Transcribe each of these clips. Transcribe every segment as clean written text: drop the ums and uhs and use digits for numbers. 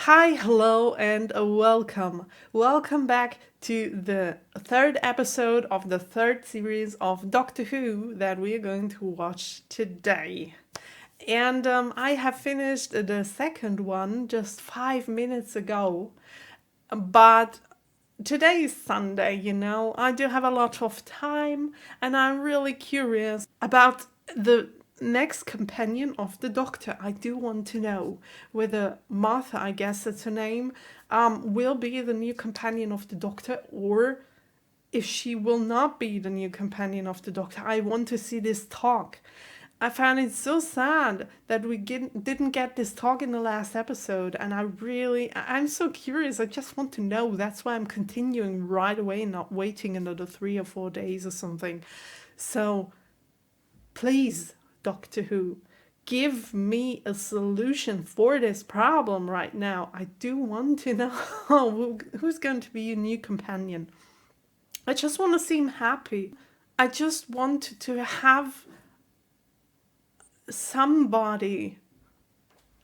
Hi, hello, and welcome. Welcome back to the third episode of the third series of Doctor Who that we are going to watch today. And I have finished the second one just 5 minutes ago. But today is Sunday, I do have a lot of time, and I'm really curious about the next companion of the Doctor. I do want to know whether Martha, I guess that's her name, will be the new companion of the Doctor, or if she will not be the new companion of the Doctor. I want to see this talk. I found it so sad that we didn't get this talk in the last episode, and I'm so curious. I just want to know. That's why I'm continuing right away, not waiting another 3 or 4 days or something. So, please, Doctor Who, give me a solution for this problem right now. I do want to know who's going to be your new companion. I just want to seem happy. I just want to have somebody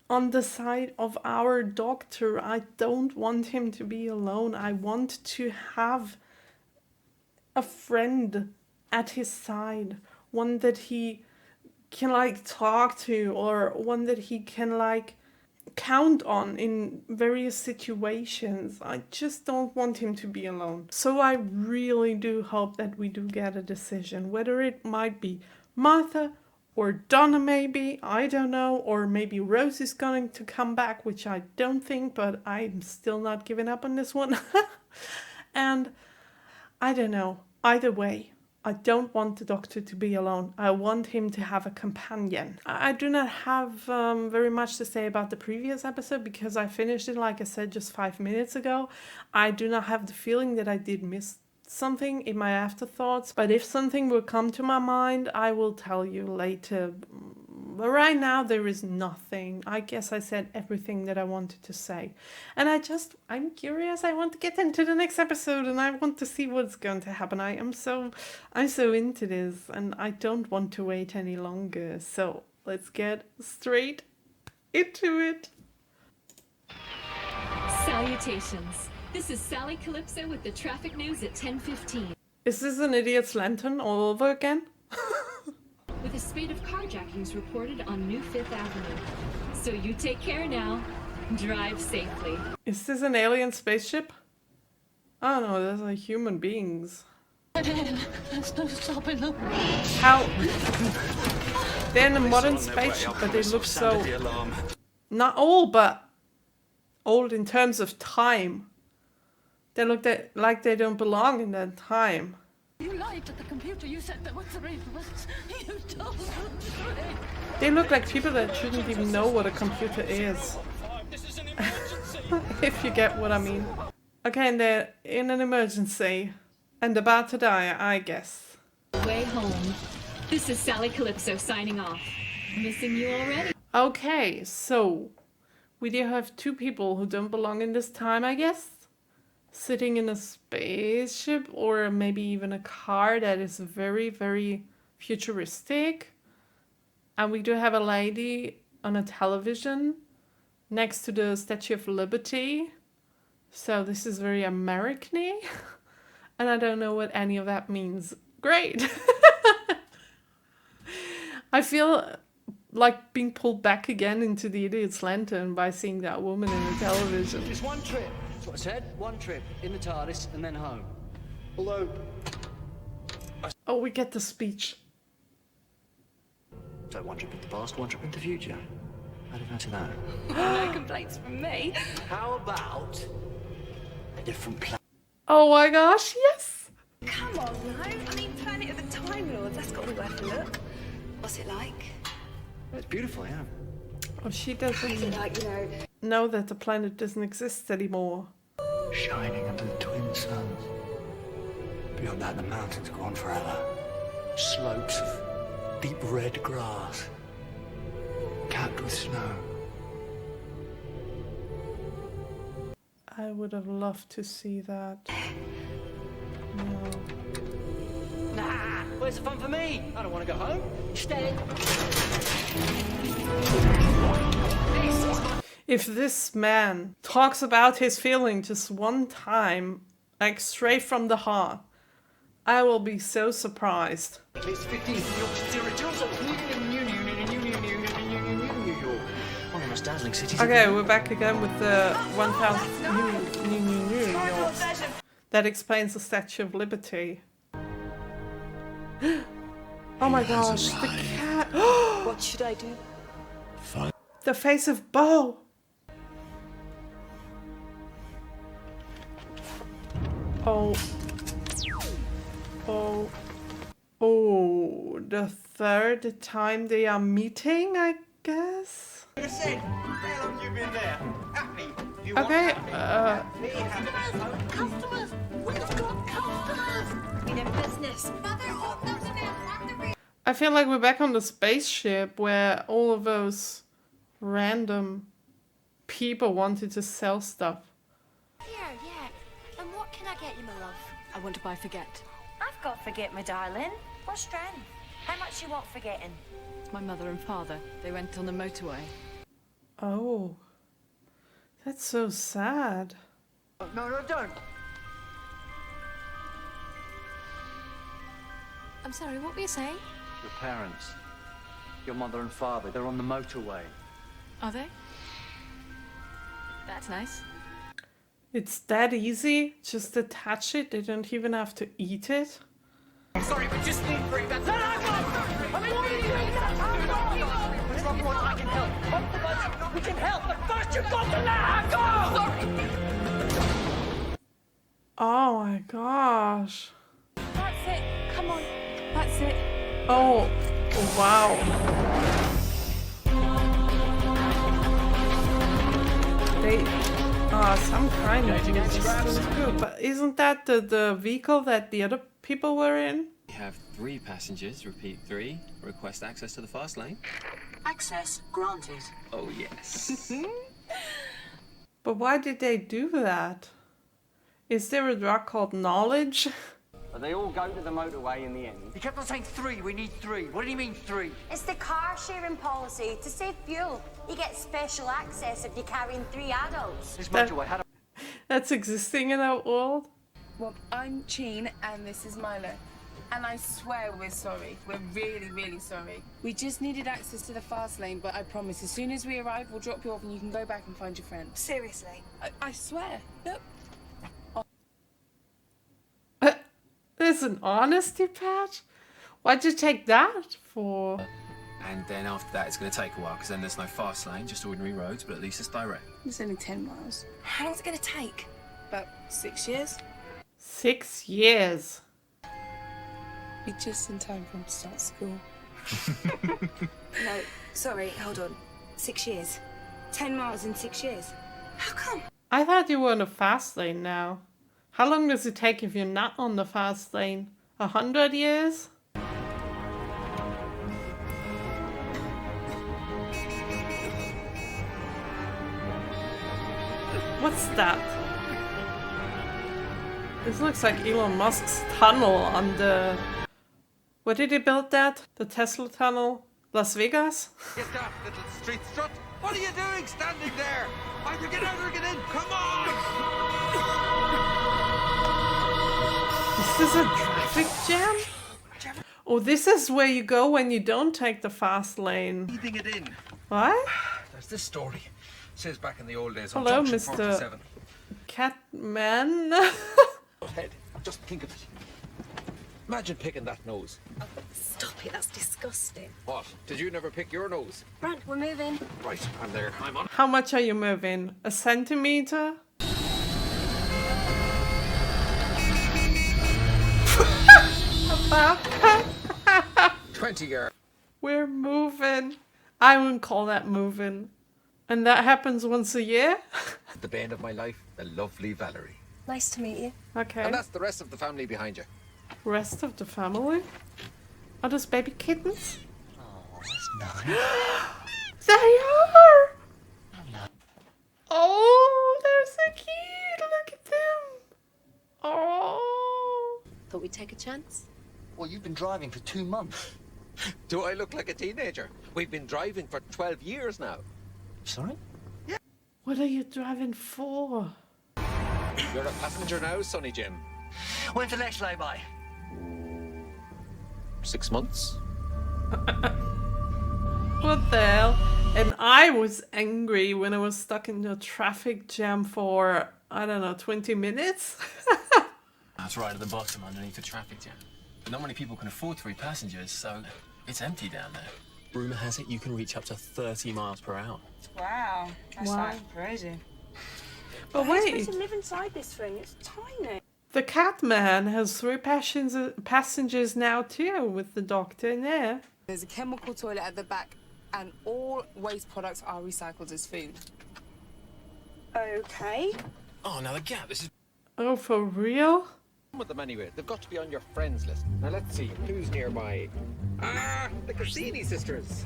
on the side of our Doctor. I don't want him to be alone. I want to have a friend at his side, one that he can talk to, or one that he can count on in various situations. I just don't want him to be alone. So I really do hope that we do get a decision, whether it might be Martha or Donna, maybe, I don't know, or maybe Rose is going to come back, which I don't think, but I'm still not giving up on this one. And I don't know. Either way, I don't want the Doctor to be alone. I want him to have a companion. I do not have very much to say about the previous episode because I finished it, like I said, just 5 minutes ago. I do not have the feeling that I did miss something in my afterthoughts, but if something will come to my mind, I will tell you later. But right now there is nothing. I guess I said everything that I wanted to say. And I'm curious. I want to get into the next episode, and I want to see what's going to happen. I'm so into this, and I don't want to wait any longer. So let's get straight into it. Salutations. This is Sally Calypso with the traffic news at 10:15. Is this an idiot's lantern all over again? With a spate of carjackings reported on New Fifth Avenue. So you take care now. Drive safely. Is this an alien spaceship? Oh no, those are human beings. There's no stopping them. How? They're in a modern spaceship, but they look so... Not old, but old in terms of time. They look like they don't belong in that time. You lied to the computer. You said there were 3 of us. You told them 3. They look like people that shouldn't even know what a computer is. If you get what I mean. Okay, and they're in an emergency. And about to die, I guess. Way home. This is Sally Calypso signing off. Missing you already? Okay, so we do have 2 people who don't belong in this time, I guess. Sitting in a spaceship, or maybe even a car that is very, very futuristic. And we do have a lady on a television next to the Statue of Liberty. So this is very American-y. And I don't know what any of that means. Great! I feel like being pulled back again into the idiot's lantern by seeing that woman in the television. Just one trip. That's what I said. One trip in the TARDIS and then home. Although... Oh, we get the speech. So one trip in the past, one trip in the future. How do you fancy that? No complaints from me. How about a different planet? Oh my gosh, yes! Come on, no. I mean, Planet of the Time Lords, that's got to be worth a look. What's it like? It's beautiful, yeah. Oh, she What's it doesn't like, know that the planet doesn't exist anymore. Shining under the twin suns. Beyond that, the mountains go on forever. Slopes of deep red grass. Capped with snow. I would have loved to see that. No. Nah, where's the fun for me? I don't want to go home. Instead... If this man talks about his feeling just one time, like straight from the heart, I will be so surprised. Okay, we're back again with the 1000 new York. That explains the Statue of Liberty. Oh my gosh, the cat. What should I do? The Face of Boe. Oh. Oh. Oh. The third time they are meeting, I guess. Listen, how long you been there? Happy? You Okay, Customers! We've got customers! In a business. I feel like we're back on the spaceship where all of those random people wanted to sell stuff. Here, yeah. And what can I get you, my love? I want to buy Forget. I've got Forget, my darling. What strength? How much you want forgetting? It's my mother and father. They went on the motorway. Oh. That's so sad. No, don't. I'm sorry, what were you saying? Your parents, your mother and father, they're on the motorway. Are they? That's nice. It's that easy? Just attach it? They don't even have to eat it? I'm sorry, we just need three. That's it. I mean, what are you doing? What's wrong? I can help. We can help, but first you've got to let her go! Sorry. Oh my gosh. That's it. Come on. That's it. Oh, wow. They are some kind of good, but isn't that the vehicle that the other people were in? We have 3 passengers. Repeat 3. Request access to the fast lane. Access granted. Oh, yes. But why did they do that? Is there a drug called knowledge? But they all go to the motorway in the end. He kept on saying 3. We need 3. What do you mean 3? It's the car sharing policy. To save fuel, you get special access if you're carrying 3 adults. This motorway had a... That's existing in our world? Well, I'm Cheen and this is Milo. And I swear we're sorry. We're really, really sorry. We just needed access to the fast lane, but I promise as soon as we arrive, we'll drop you off and you can go back and find your friend. Seriously? I swear. Look. There's an honesty patch? Why'd you take that for? And then after that, it's going to take a while, because then there's no fast lane, just ordinary roads, but at least it's direct. It's only 10 miles. How long's it going to take? About 6 years. 6 years. Be just in time for him to start school. No, sorry, hold on. 6 years. 10 miles in 6 years. How come? I thought you were on the fast lane now. How long does it take if you're not on the fast lane? 100 years? What's that? This looks like Elon Musk's tunnel on the... Where did he build that? The Tesla tunnel? Las Vegas? Get that little street strut. What are you doing standing there? Either get out or get in. Come on! Is this a traffic jam? Oh, this is where you go when you don't take the fast lane. Leaving it in. What? There's this story. It says back in the old days Hello, on Junction Mr. 47. Catman? Head. Just think of it. Imagine picking that nose. Oh, stop it, that's disgusting. What? Did you never pick your nose? Brant, we're moving. Right, I'm there. I'm on. How much are you moving? A centimeter? About 20 yards. We're moving. I wouldn't call that moving. And that happens once a year? The bane of my life, the lovely Valerie. Nice to meet you. Okay. And that's the rest of the family behind you. Rest of the family? Are those baby kittens? Oh, that's nice. They are! Oh, they're so cute! Look at them! Oh! Thought we'd take a chance? Well, you've been driving for 2 months. Do I look like a teenager? We've been driving for 12 years now. Sorry? What are you driving for? You're a passenger now, Sonny Jim. When's the next lay-by? 6 months? What the hell? And I was angry when I was stuck in a traffic jam for, I don't know, 20 minutes? That's right at the bottom underneath the traffic jam. But not many people can afford 3 passengers, so it's empty down there. Rumour has it you can reach up to 30 miles per hour. Wow, that's Wow. like crazy. But How are you wait, supposed to live inside this thing? It's tiny. the Catman has 3 passengers now too, with the doctor in there. There's a chemical toilet at the back, and all waste products are recycled as food. Okay. Oh, now the gap. This is. Oh, for real? With them anyway. They've got to be on your friends list. Now let's see who's nearby. Ah, the Kitteeeens sisters.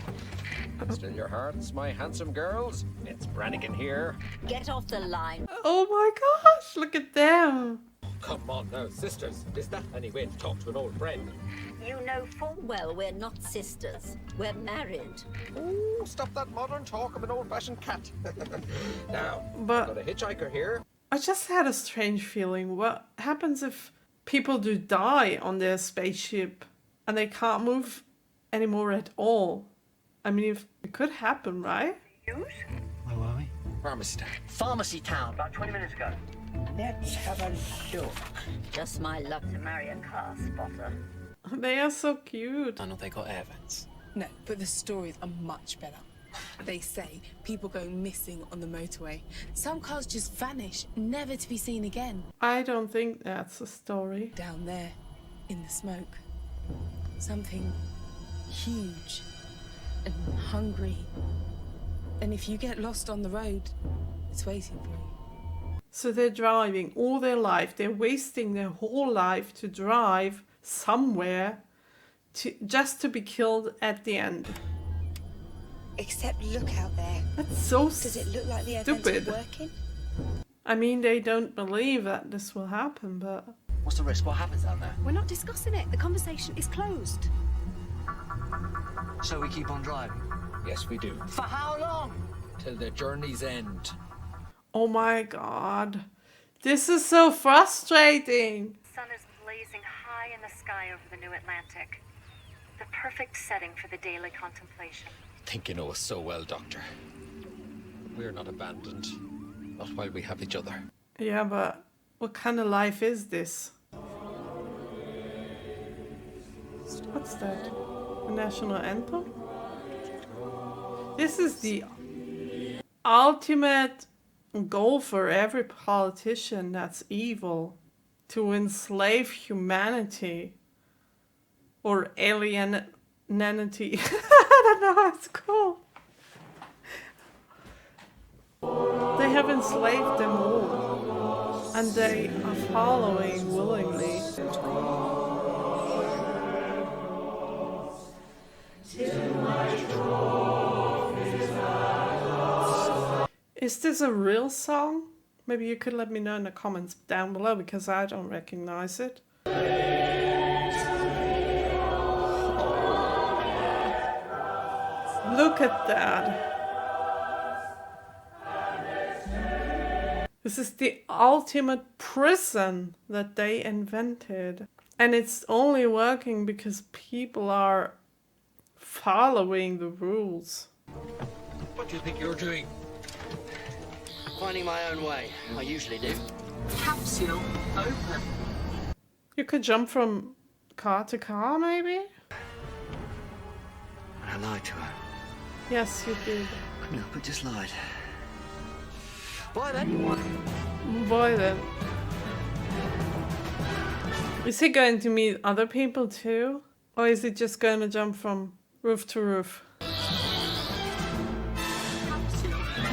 Still your hearts, my handsome girls. It's Brannigan here. Get off the line. Oh my gosh, look at them. Come on now, sisters. Is that any way to talk to an old friend? You know full well we're not sisters. We're married. Oh, stop that modern talk of an old-fashioned cat. Now, But- I've got a hitchhiker here. I just had a strange feeling. What happens if people do die on their spaceship and they can't move anymore at all? I mean, if it could happen, right? Where were we? Pharmacy town. Pharmacy town, about 20 minutes ago. Let's have a look. Just my luck to marry a car spotter. They are so cute. I know they got air vents. No, but the stories are much better. They say people go missing on the motorway. Some cars just vanish, never to be seen again. I don't think that's a story. Down there, in the smoke, something huge and hungry. And if you get lost on the road, it's waiting for you. So they're driving all their life. They're wasting their whole life to drive somewhere just to be killed at the end. Except look out there. That's so Does it look like the events stupid. are working? I mean, they don't believe that this will happen, but... What's the risk? What happens down there? We're not discussing it. The conversation is closed. So we keep on driving. Yes, we do. For how long? Till the journey's end. Oh my god. This is so frustrating. The sun is blazing high in the sky over the new Atlantic. The perfect setting for the daily contemplation. Think you know us so well, Doctor. We're not abandoned. Not while we have each other. Yeah, but what kind of life is this? What's that? The national anthem? This is the ultimate goal for every politician that's evil. To enslave humanity. Or alienity. I don't know how it's called. They have enslaved them all. And they are following willingly. Is this a real song? Maybe you could let me know in the comments down below because I don't recognize it. Look at that. This is the ultimate prison that they invented. And it's only working because people are following the rules. What do you think you're doing? Finding my own way. I usually do. Capsule open. You could jump from car to car, maybe? I lied to her. Yes, you did. Couldn't help but just lied. Bye then. Boy, then. Is he going to meet other people too? Or is he just going to jump from roof to roof?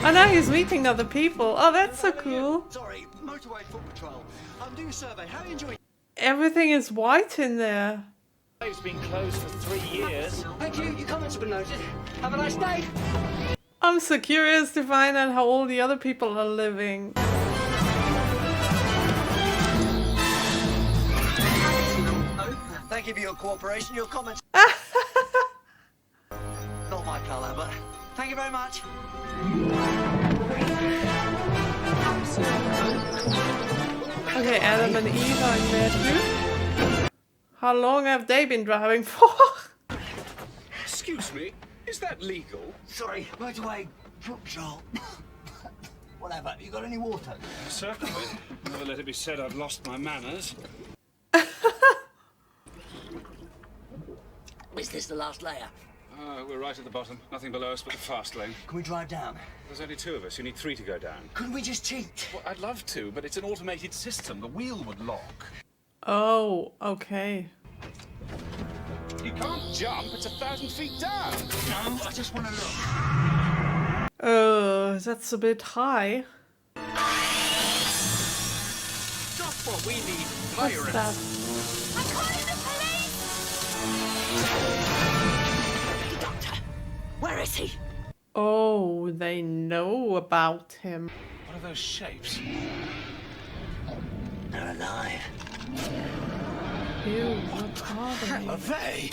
Oh no, he's meeting other people. Oh, that's so cool. Sorry, motorway foot patrol. I'm doing a survey. How are you enjoying? Everything is white in there. It's been closed for 3 years. Thank you. Your comments have been noted. Have a nice day. I'm so curious to find out how all the other people are living. Thank you for your cooperation. Your comments. Not my colour, but thank you very much. Okay, Adam and Eve are in there too. How long have they been driving for? Excuse me, is that legal? Sorry, motorway, foot patrol. Whatever, you got any water? Certainly. Never let it be said I've lost my manners. Is this the last layer? We're right at the bottom. Nothing below us but the fast lane. Can we drive down? There's only 2 of us. You need 3 to go down. Couldn't we just cheat? Well, I'd love to, but it's an automated system. The wheel would lock. Oh, okay. You can't jump. It's 1,000 feet down. No, I just want to look. That's a bit high. Just what we need. What's that? I'm calling the police! Doctor, where is he? Oh, they know about him. What are those shapes? They're alive. Ew, what are they? Are they?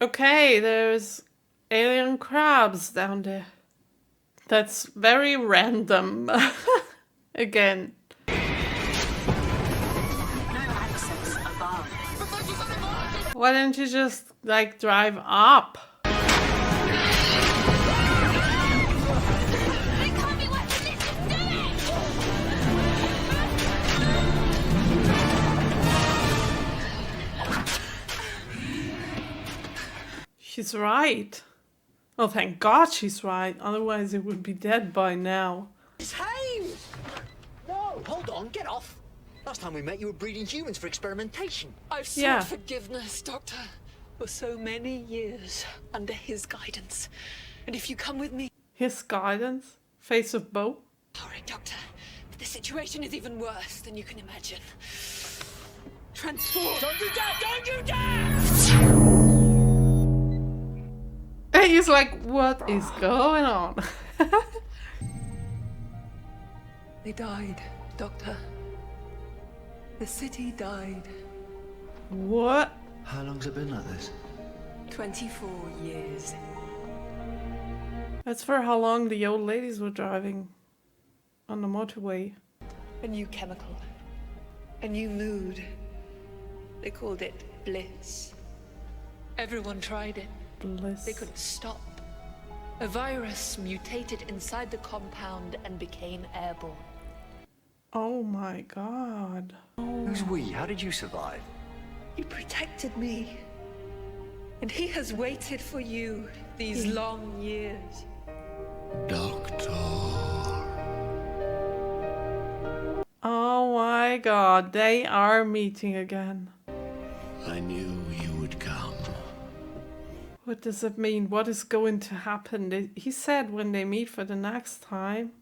Okay, there's alien crabs down there. That's very random. Again. Why don't you just, like, drive up? She's right. Oh, thank God she's right. Otherwise it would be dead by now. It's Hayes! No, hold on, get off. Last time we met, you were breeding humans for experimentation. I've sought forgiveness, Doctor, for so many years under his guidance. And if you come with me... His guidance? Face of Boe? Sorry, Doctor, but the situation is even worse than you can imagine. Transform! Don't you dare! Don't you dare! And he's like, what is going on? They died, Doctor. The city died. What? How long's it been like this? 24 years. That's for how long the old ladies were driving on the motorway. A new chemical. A new mood. They called it bliss. Everyone tried it. Bliss. They couldn't stop. A virus mutated inside the compound and became airborne. Oh my God. Who's we? How did you survive? He protected me. And he has waited for you these long years. Doctor. Oh my God, they are meeting again. I knew you would come. What does it mean? What is going to happen? He said when they meet for the next time.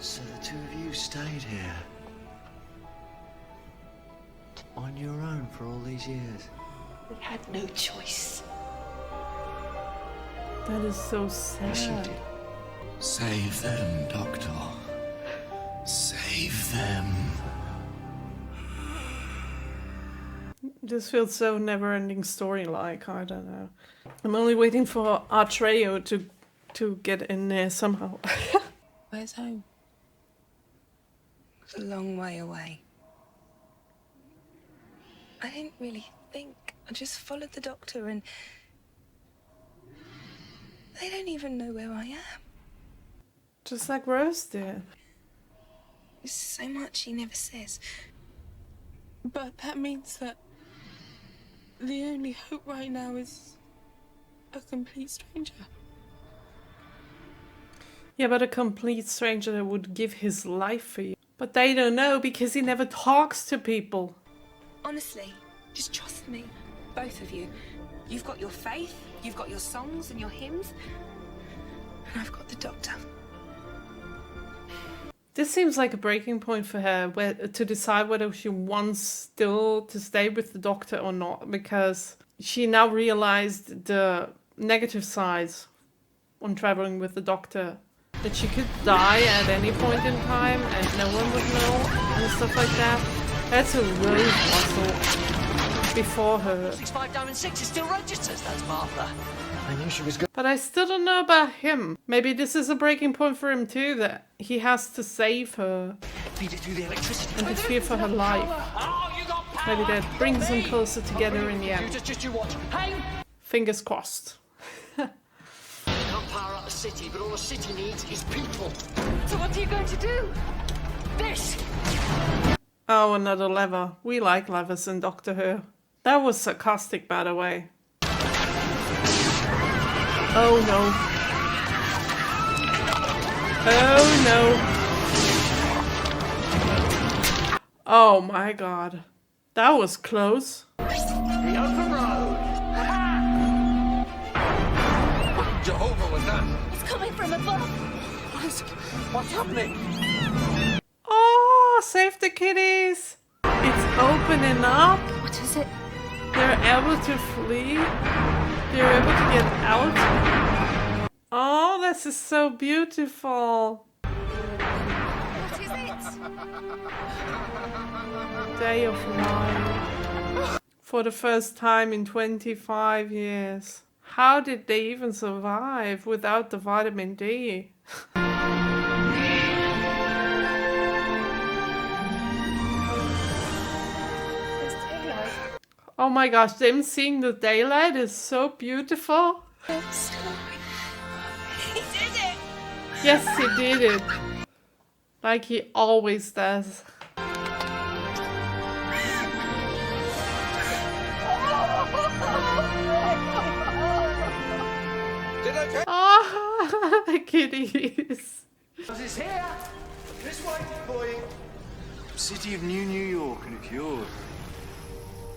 So the 2 of you stayed here. On your own for all these years. We had no choice. That is so sad. Save them, Doctor. Save them. This feels so never-ending story-like. I don't know. I'm only waiting for Atreyu to get in there somehow. Where's home? It's a long way away. I didn't really think. I just followed the doctor and... They don't even know where I am. Just like Rose did. There's so much he never says. But that means that the only hope right now is a complete stranger. Yeah, but a complete stranger that would give his life for you. But they don't know because he never talks to people. Honestly, just trust me. Both of you. You've got your faith, you've got your songs and your hymns, and I've got the doctor. This seems like a breaking point for her to decide whether she wants still to stay with the doctor or not, because she now realized the negative sides on traveling with the doctor. That she could die at any point in time and no one would know and stuff like that. That's a Rose muscle before her. 65 Diamond 6 is still registers, that's Martha. I knew she was good. But I still don't know about him. Maybe this is a breaking point for him too, that he has to save her. Feed it through the electricity. And to fear for her life. Maybe that brings them closer together in the end. Just you watch. Hey! Fingers crossed. Can't power up the city, but all the city needs is people. So what are you going to do? This! Oh, another lever. We like levers in Doctor Who. That was sarcastic, by the way. Oh no. Oh no. Oh my god. That was close. The open road! What Jehovah was that? It's coming from above. What's happening? Oh, save the kitties. It's opening up. What is it? They're able to flee. They're able to get out. Oh, this is so beautiful. What is it? Day of light. For the first time in 25 years. How did they even survive without the vitamin D? Oh my gosh, them seeing the daylight is so beautiful. He did it! Yes, he did it. Like he always does. Ah, kitties. It's here! This way, boy. City of New York, and it's yours.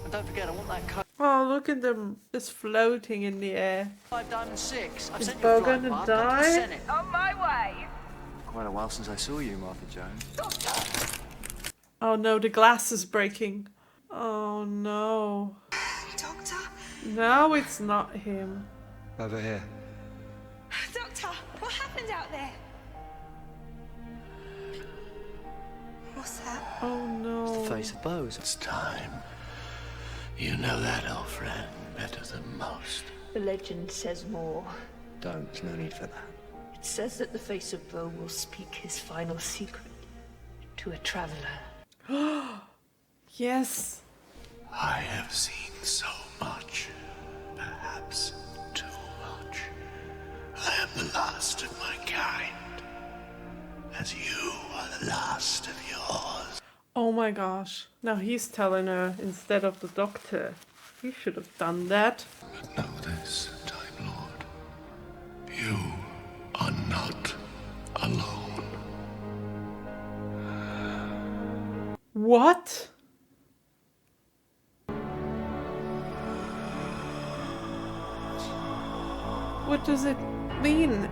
And don't forget, I want that cut. Oh, look at them just floating in the air. 5 Diamond 6. I've Is sent Bo you a flight gonna pass. die? Send it. On my way. Quite a while since I saw you, Martha Jones. Oh no, the glass is breaking. Oh no. Doctor? No, it's not him. Over here. Doctor, what happened out there? What's that? Oh no. Face of Boe. It's time. You know that, old friend, better than most. The legend says more. Don't. There's no need for that. It says that the Face of Boe will speak his final secret to a traveler. Yes. I have seen so much. Perhaps too much. I am the last of my kind. As you are the last of yours. Oh my gosh. Now he's telling her instead of the doctor. He should have done that. Know this, Time Lord. You are not alone. What? What does it mean?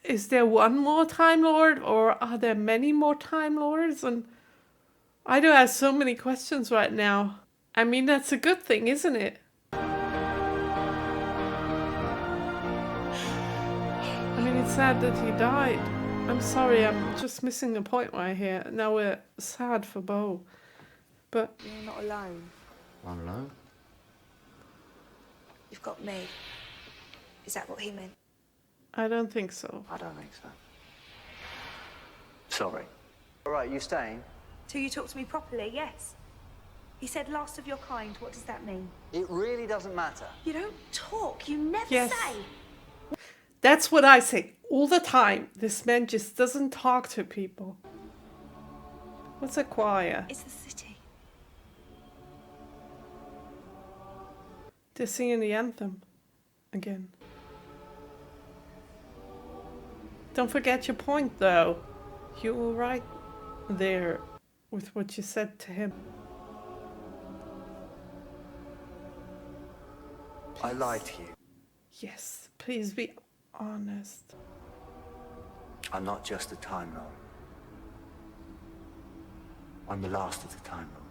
Is there one more Time Lord, or are there many more Time Lords? And I do have so many questions right now. I mean, that's a good thing, isn't it? I mean, it's sad that he died. I'm sorry, I'm just missing a point right here. Now we're sad for Bo. But You're not alone. I'm alone? You've got me. Is that what he meant? I don't think so. I don't think so. Sorry. All right, you staying? Till you talk to me properly, yes. He said last of your kind. What does that mean? It really doesn't matter. You don't talk. You never Yes. say. That's what I say all the time. This man just doesn't talk to people. What's a choir? It's the city. They're singing the anthem again. Don't forget your point, though. You were right there with what you said to him. I lied to you. Yes, please be honest. I'm not just a Time Lord. I'm the last of the Time Lords.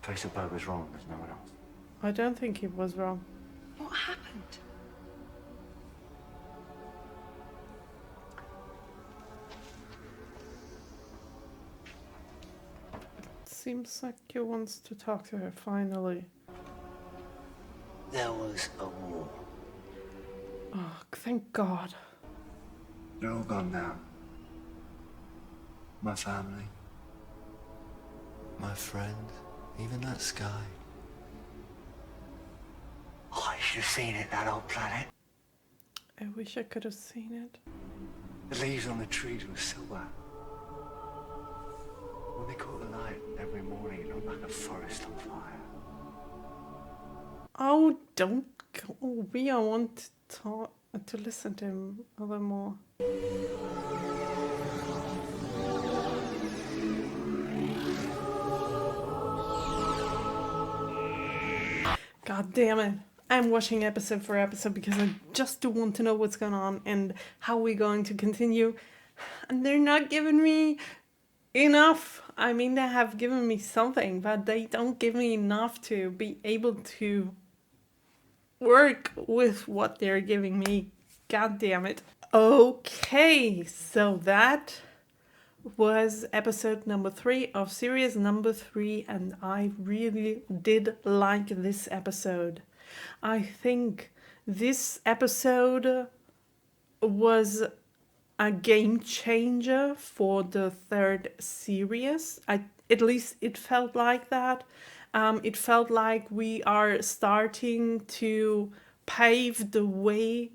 Face of Boe was wrong, there's no one else. I don't think he was wrong. What happened? Seems like he wants to talk to her finally. There was a war. Oh, thank God. They're all gone now. My family. My friends. Even that sky. Oh, you should have seen it, that old planet. I wish I could have seen it. The leaves on the trees were silver. When they caught the light every morning, it looked like a forest on fire. Oh, don't go. I want to talk, to listen to him a little more. God damn it. I'm watching episode for episode because I just do want to know what's going on and how we're going to continue. And they're not giving me enough. I mean, they have given me something, but they don't give me enough to be able to work with what they're giving me. God damn it. Okay, so that was episode number 3 of series number 3, and I really did like this episode. I think this episode was a game changer for the 3rd series. At least it felt like that. It felt like we are starting to pave the way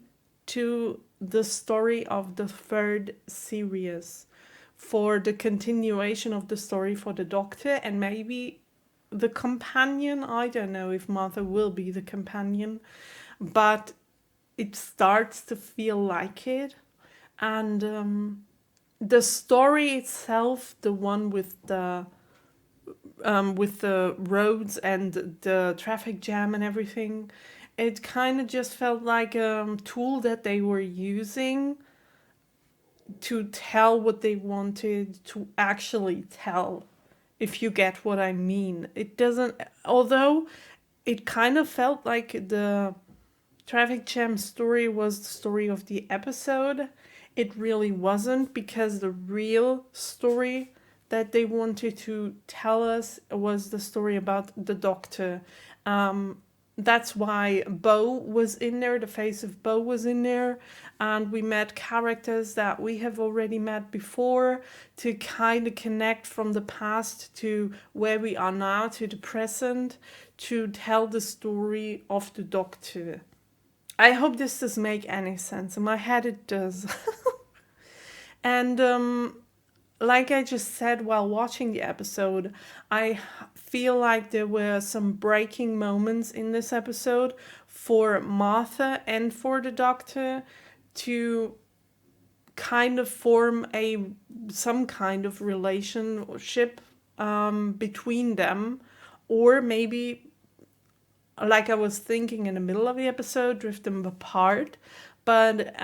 to the story of the 3rd series, for the continuation of the story for the Doctor and maybe the companion. I don't know if Martha will be the companion, but it starts to feel like it. And the story itself, the one with the roads and the traffic jam and everything, it kind of just felt like a tool that they were using to tell what they wanted to actually tell, if you get what I mean. It doesn't, although it kind of felt like the traffic jam story was the story of the episode, it really wasn't, because the real story that they wanted to tell us was the story about the Doctor. That's why Boe was in there, the Face of Boe was in there, and we met characters that we have already met before to kind of connect from the past to where we are now, to the present, to tell the story of the Doctor. I hope this does make any sense. In my head it does. And like I just said while watching the episode, I feel like there were some breaking moments in this episode for Martha and for the Doctor to kind of form some kind of relationship between them, or maybe, like I was thinking in the middle of the episode, drift them apart. But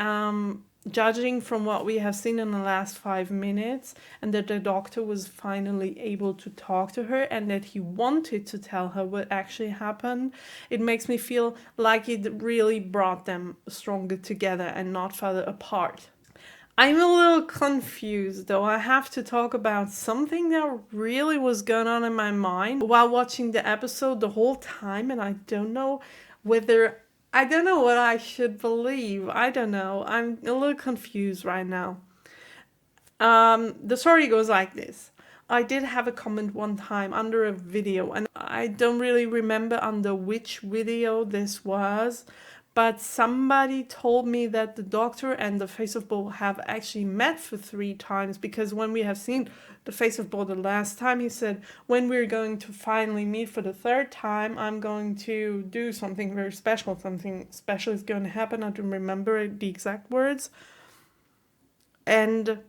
judging from what we have seen in the last 5 minutes, and that the Doctor was finally able to talk to her and that he wanted to tell her what actually happened, it makes me feel like it really brought them stronger together and not further apart. I'm a little confused though. I have to talk about something that really was going on in my mind while watching the episode the whole time, and I don't know what I should believe. I don't know. I'm a little confused right now. The story goes like this. I did have a comment one time under a video, and I don't really remember under which video this was, but somebody told me that the Doctor and the Face of Boe have actually met for 3 times, because when we have seen the Face of Boe the last time, he said, when we're going to finally meet for the 3rd time, I'm going to do something very special. Something special is going to happen. I don't remember the exact words. And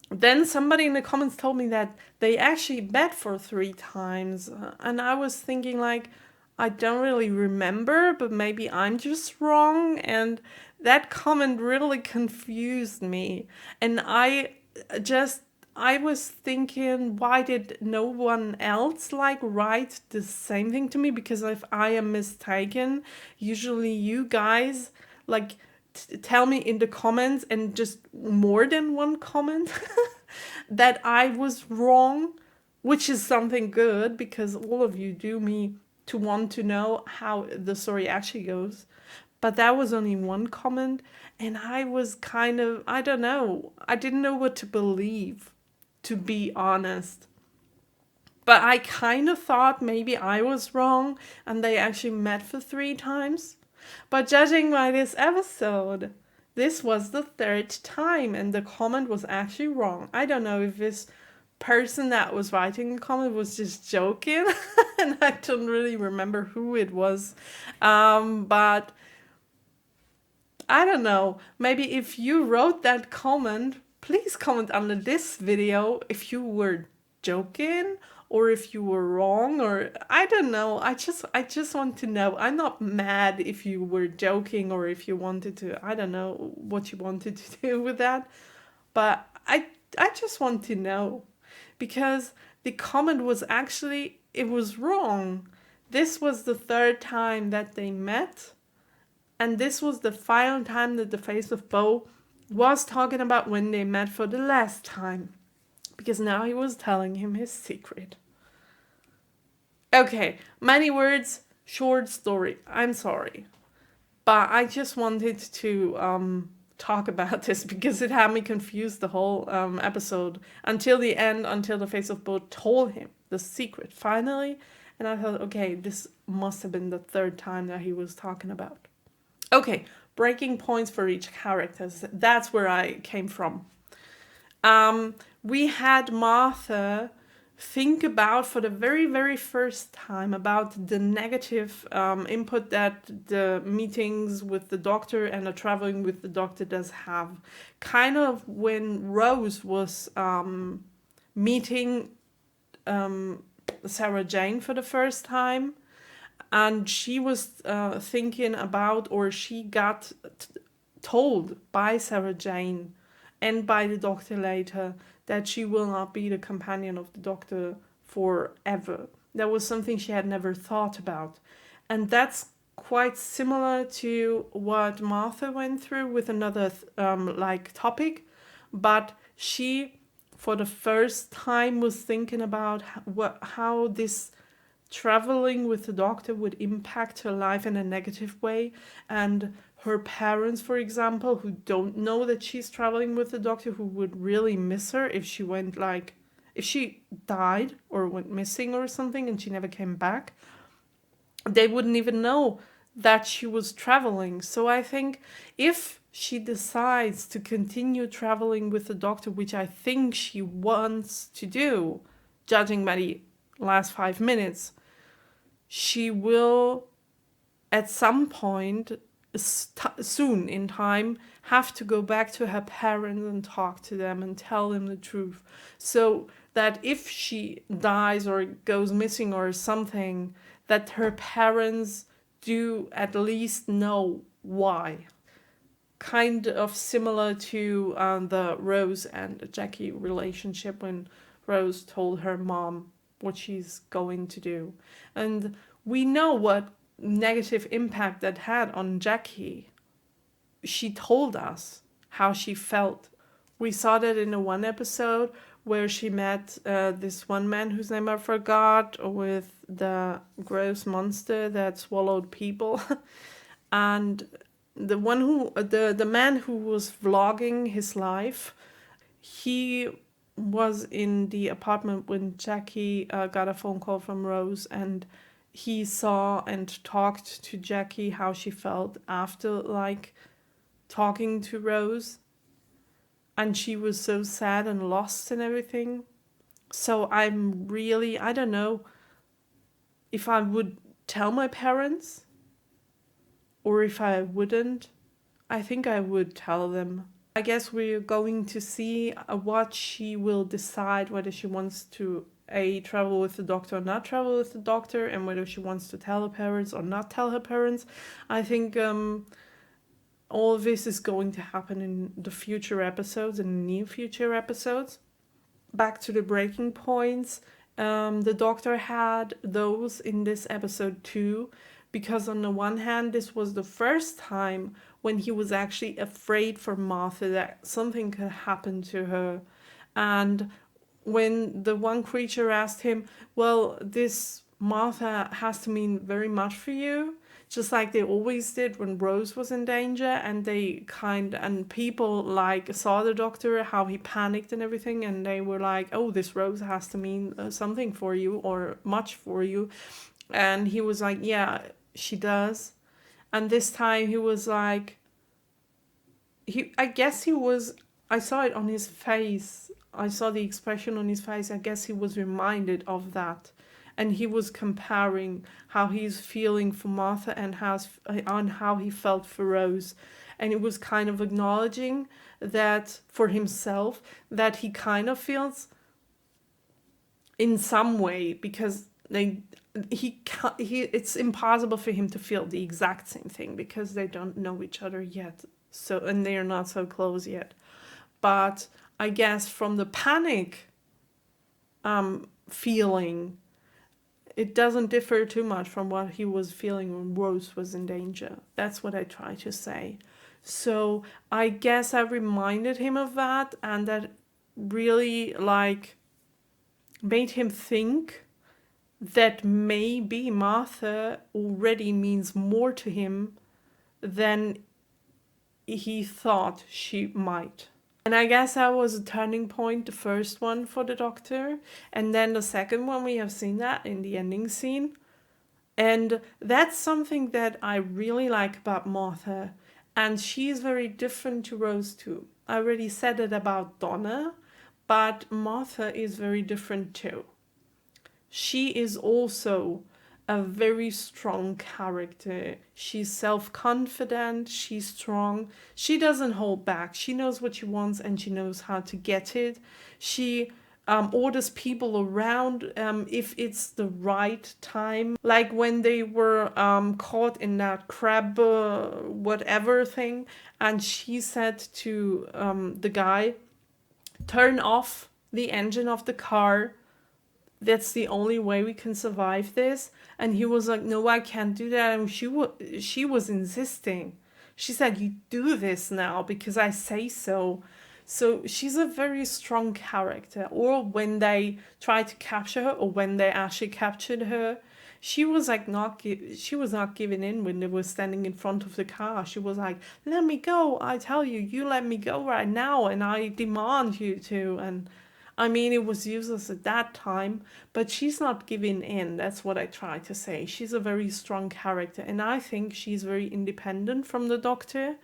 then somebody in the comments told me that they actually met for 3 times. And I was thinking, like, I don't really remember, but maybe I'm just wrong. And that comment really confused me. And I was thinking, why did no one else write the same thing to me? Because if I am mistaken, usually you guys tell me in the comments, and just more than one comment, that I was wrong, which is something good, because all of you do me to want to know how the story actually goes. But that was only one comment, and I was kind of, I don't know, I didn't know what to believe, to be honest. But I kind of thought maybe I was wrong and they actually met for 3 times. But judging by this episode, this was the 3rd time and the comment was actually wrong. I don't know if this person that was writing the comment was just joking and I don't really remember who it was. But I don't know. Maybe if you wrote that comment, please comment under this video if you were joking or if you were wrong, or I don't know. I just want to know. I'm not mad if you were joking or if you wanted to, I don't know what you wanted to do with that. But I just want to know, because the comment was actually, it was wrong. This was the 3rd time that they met, and this was the final time that the Face of Boe was talking about when they met for the last time. Because now he was telling him his secret. Okay, many words, short story. I'm sorry. But I just wanted to talk about this because it had me confused the whole episode. Until the end, until the Face of Boe told him the secret, finally. And I thought, okay, this must have been the 3rd time that he was talking about. Okay, breaking points for each character. That's where I came from. We had Martha think about, for the very, very first time, about the negative input that the meetings with the doctor and the traveling with the doctor does have. Kind of when Rose was meeting Sarah Jane for the first time, and she was thinking about, or she got told by Sarah Jane and by the doctor later that she will not be the companion of the doctor forever. That was something she had never thought about. And that's quite similar to what Martha went through with another topic. But she, for the first time, was thinking about how this traveling with the doctor would impact her life in a negative way. And her parents, for example, who don't know that she's traveling with the doctor, who would really miss her if she went if she died or went missing or something and she never came back, they wouldn't even know that she was traveling. So I think if she decides to continue traveling with the doctor, which I think she wants to do, judging by the last 5 minutes, she will at some point soon in time have to go back to her parents and talk to them and tell them the truth, so that if she dies or goes missing or something, that her parents do at least know why. Kind of similar to the Rose and Jackie relationship, when Rose told her mom what she's going to do. And we know what negative impact that had on Jackie. She told us how she felt. We saw that in the one episode where she met this one man whose name I forgot, with the gross monster that swallowed people. And the one who the man who was vlogging his life, he was in the apartment when Jackie got a phone call from Rose, and he saw and talked to Jackie how she felt after talking to Rose, and she was so sad and lost and everything. So I'm really, I don't know if I would tell my parents or if I wouldn't. I think I would tell them. I guess we're going to see what she will decide, whether she wants to travel with the doctor or not travel with the doctor, and whether she wants to tell her parents or not tell her parents. I think all of this is going to happen in the future episodes, in the near future episodes. Back to the breaking points. The doctor had those in this episode too, because on the one hand, this was the first time when he was actually afraid for Martha that something could happen to her. And when the one creature asked him, well, this Martha has to mean very much for you, just like they always did when Rose was in danger, and and people like saw the doctor, how he panicked and everything, and they were like, oh, this Rose has to mean something for you or much for you. And he was like, yeah, she does. And this time he was like, I saw it on his face. I saw the expression on his face. I guess he was reminded of that. And he was comparing how he's feeling for Martha and how he felt for Rose. And it was kind of acknowledging that for himself, that he kind of feels in some way, because it's impossible for him to feel the exact same thing because they don't know each other yet. So, and they are not so close yet. But I guess from the panic feeling, it doesn't differ too much from what he was feeling when Rose was in danger. That's what I try to say. So I guess I reminded him of that, and that really made him think that maybe Martha already means more to him than he thought she might. And I guess that was a turning point, the first one for the Doctor. And then the second one, we have seen that in the ending scene. And that's something that I really like about Martha. And she's very different to Rose too. I already said it about Donna, but Martha is very different too. She is also a very strong character. She's self-confident, she's strong. She doesn't hold back. She knows what she wants and she knows how to get it. She orders people around if it's the right time. Like when they were caught in that crab whatever thing, and she said to the guy, turn off the engine of the car. That's the only way we can survive this. And he was like, no, I can't do that. And she was insisting. She said, you do this now because I say so. So she's a very strong character. Or when they tried to capture her, or when they actually captured her, she was like not giving in when they were standing in front of the car. She was like, let me go. I tell you, you let me go right now, and I demand you to. And I mean, it was useless at that time, but she's not giving in. That's what I try to say. She's a very strong character, and I think she's very independent from the Doctor.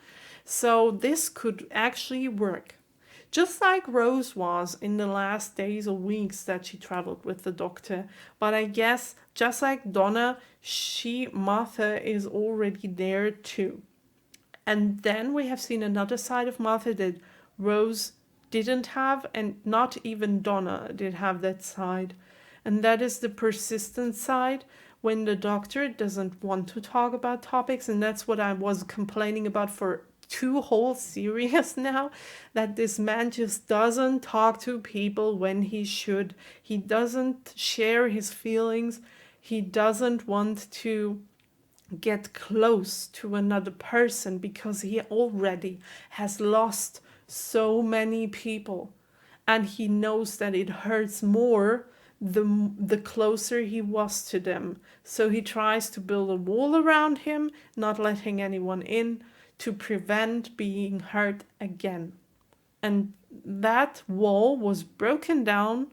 So this could actually work. Just like Rose was in the last days or weeks that she traveled with the Doctor. But I guess, just like Donna, Martha is already there too. And then we have seen another side of Martha that Rose didn't have, and not even Donna did have that side. And that is the persistent side, when the Doctor doesn't want to talk about topics. And that's what I was complaining about for 2 whole series now, that this man just doesn't talk to people when he should. He doesn't share his feelings. He doesn't want to get close to another person because he already has lost so many people, and he knows that it hurts more the closer he was to them. So he tries to build a wall around him, not letting anyone in, to prevent being hurt again. And that wall was broken down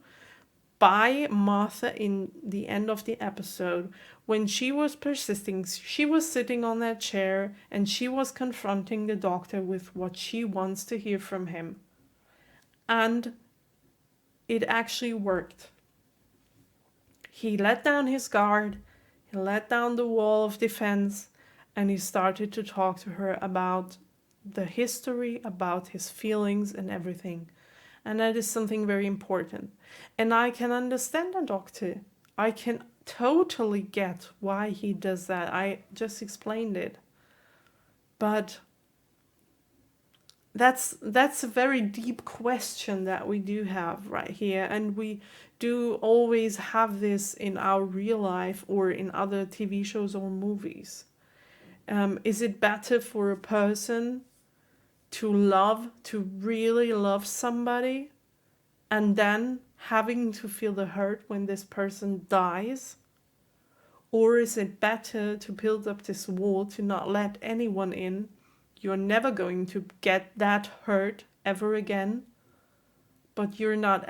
by Martha in the end of the episode. When she was persisting, she was sitting on that chair and she was confronting the Doctor with what she wants to hear from him. And it actually worked. He let down his guard, he let down the wall of defense, and he started to talk to her about the history, about his feelings and everything. And that is something very important. And I can understand the Doctor. I can totally get why he does that. I just explained it. But that's a very deep question that we do have right here. And we do always have this in our real life or in other TV shows or movies. Is it better for a person to really love somebody, and then having to feel the hurt when this person dies? Or is it better to build up this wall to not let anyone in? You're never going to get that hurt ever again, but you're never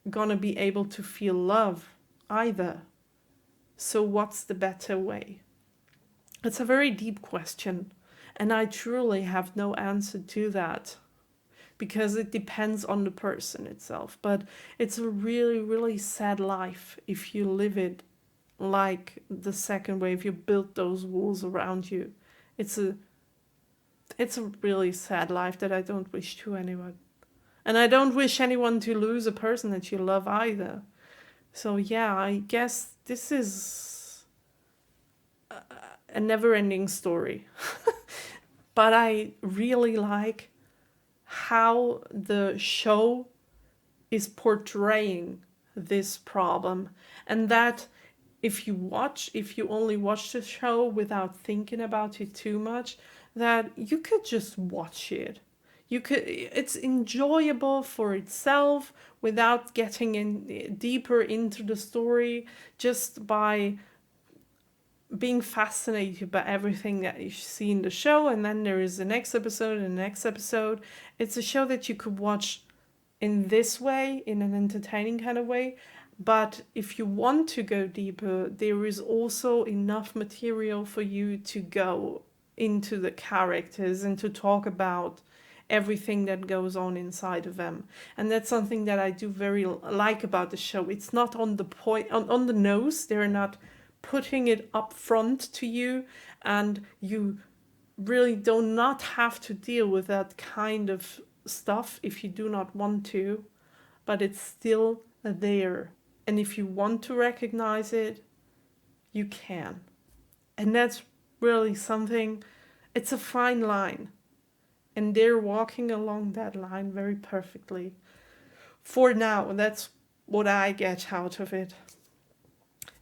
gonna be able to feel love either. So what's the better way? It's a very deep question, and I truly have no answer to that, because it depends on the person itself. But it's a really, really sad life if you live it like the second way, if you build those walls around you. It's a really sad life that I don't wish to anyone. And I don't wish anyone to lose a person that you love either. So yeah, I guess this is a never-ending story. But I really like how the show is portraying this problem, and that if you only watch the show without thinking about it too much, that you could just watch it. It's enjoyable for itself without getting in deeper into the story, just by being fascinated by everything that you see in the show. And then there is the next episode and the next episode. It's a show that you could watch in this way, in an entertaining kind of way. But if you want to go deeper, there is also enough material for you to go into the characters and to talk about everything that goes on inside of them. And that's something that I do very like about the show. It's not on the point, on the nose. They're not putting it up front to you, and you really do not have to deal with that kind of stuff if you do not want to, but it's still there. And if you want to recognize it, you can. And that's really something, it's a fine line. And they're walking along that line very perfectly. For now, that's what I get out of it.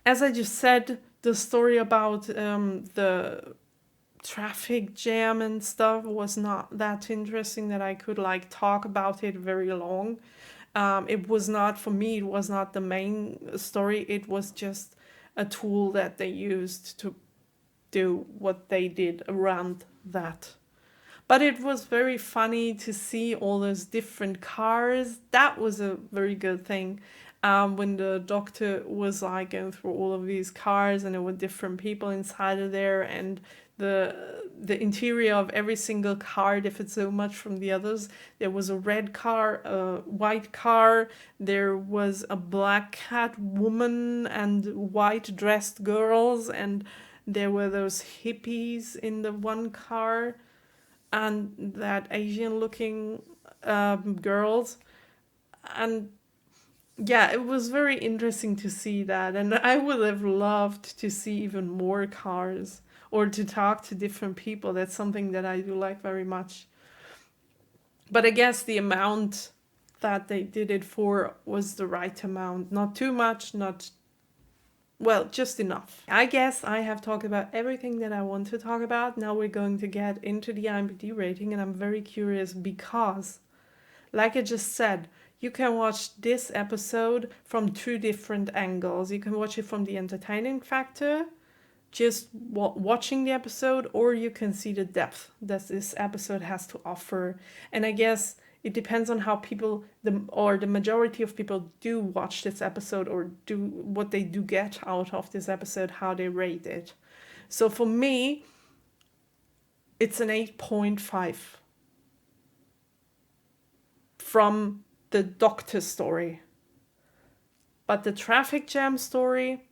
As I just said, the story about the traffic jam and stuff was not that interesting that I could talk about it very long. It was not, for me, it was not the main story. It was just a tool that they used to do what they did around that. But it was very funny to see all those different cars. That was a very good thing. When the doctor was going through all of these cars, and there were different people inside of there, and the interior of every single car differed so much from the others. There was a red car, a white car, there was a black cat woman and white dressed girls, and there were those hippies in the one car, and that Asian looking girls. And yeah, it was very interesting to see that, and I would have loved to see even more cars, or to talk to different people. That's something that I do like very much. But I guess the amount that they did it for was the right amount. Not too much, just enough. I guess I have talked about everything that I want to talk about. Now we're going to get into the IMDb rating, and I'm very curious because, like I just said, you can watch this episode from two different angles. You can watch it from the entertaining factor, just watching the episode, or you can see the depth that this episode has to offer. And I guess it depends on how people, the majority of people do watch this episode, or do what they do get out of this episode, how they rate it. So for me, it's an 8.5 from the doctor story. But the traffic jam story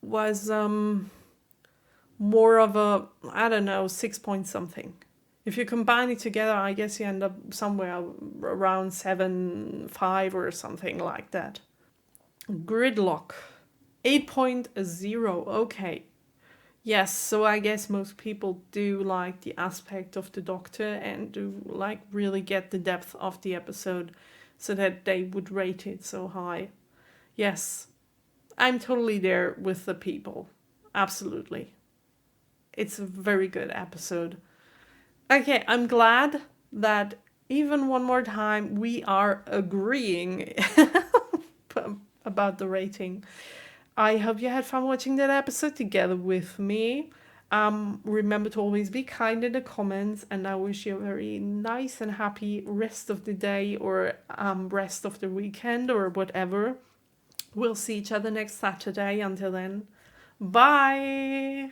was more of a, 6 point something. If you combine it together, I guess you end up somewhere around 7.5 or something like that. Gridlock, 8.0, okay. Yes, so I guess most people do like the aspect of the doctor and do really get the depth of the episode so that they would rate it so high. Yes, I'm totally there with the people. Absolutely. It's a very good episode. Okay, I'm glad that even one more time we are agreeing. about the rating. I hope you had fun watching that episode together with me. Remember to always be kind in the comments, and I wish you a very nice and happy rest of the day, or rest of the weekend, or whatever. We'll see each other next Saturday. Until then, bye!